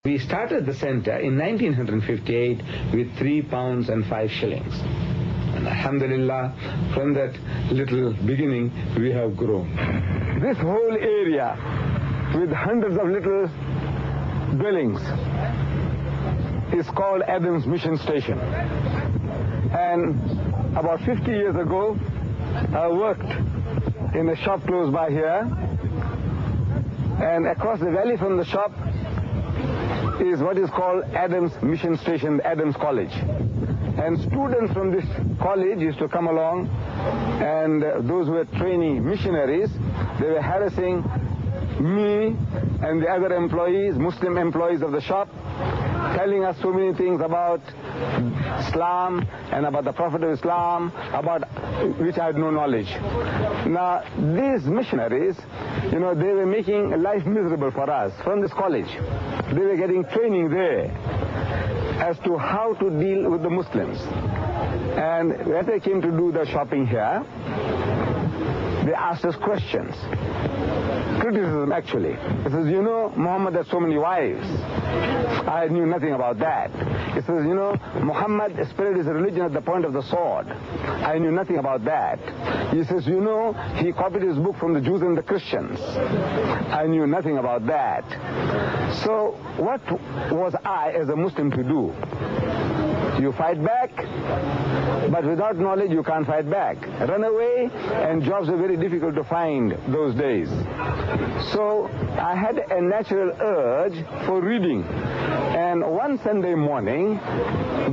We started the center in 1958 with 3 pounds and 5 shillings. And alhamdulillah, from that little beginning, we have grown. This whole area, with hundreds of little dwellings, is called Adam's Mission Station. And about 50 years ago, I worked in a shop close by here. And across the valley from the shop is what is called Adam's Mission Station, Adams College. And students from this college used to come along, and those who were trainee missionaries, they were harassing me and the other employees, Muslim employees of the shop, telling us so many things about Islam and about the Prophet of Islam, about which I had no knowledge. Now, these missionaries, they were making life miserable for us from this college. They were getting training there as to how to deal with the Muslims. And when they came to do the shopping here, they asked us questions. Criticism, actually. It says, Muhammad had so many wives. I knew nothing about that. It says, Muhammad spread his religion at the point of the sword. I knew nothing about that. He says, he copied his book from the Jews and the Christians. I knew nothing about that. So what was I as a Muslim to do? You fight back, but without knowledge you can't fight back. Run away, and jobs are very difficult to find those days. So I had a natural urge for reading. And one Sunday morning,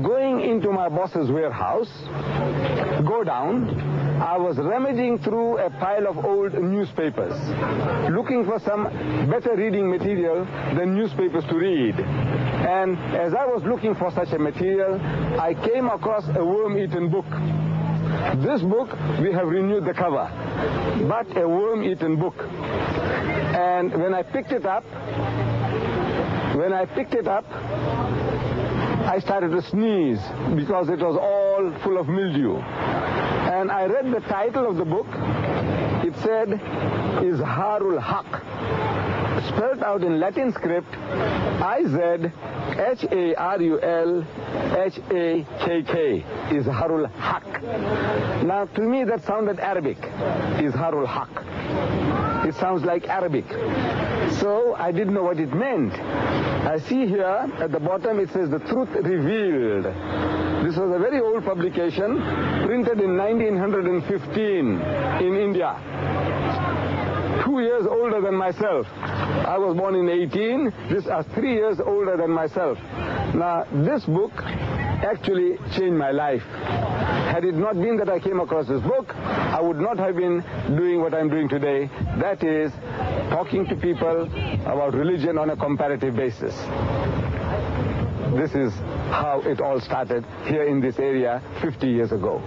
going into my boss's warehouse, I was rummaging through a pile of old newspapers, looking for some better reading material than newspapers to read. And as I was looking for such a material, I came across a worm-eaten book. This book, we have renewed the cover, but a worm-eaten book. And when I picked it up, I started to sneeze because it was all full of mildew. And I read the title of the book. It said, Izharul Haq, spelled out in Latin script, Izharulhakk, Izharul Haq. Now, to me, that sounded Arabic, Izharul Haq. It sounds like Arabic. So I didn't know what it meant. I see here at the bottom it says The Truth Revealed. This was a very old publication, printed in 1915 in India. 2 years older than myself. I was born in 18. This is 3 years older than myself. Now, this book actually changed my life. Had it not been that I came across this book, I would not have been doing what I'm doing today. That is, talking to people about religion on a comparative basis. This is how it all started here in this area 50 years ago.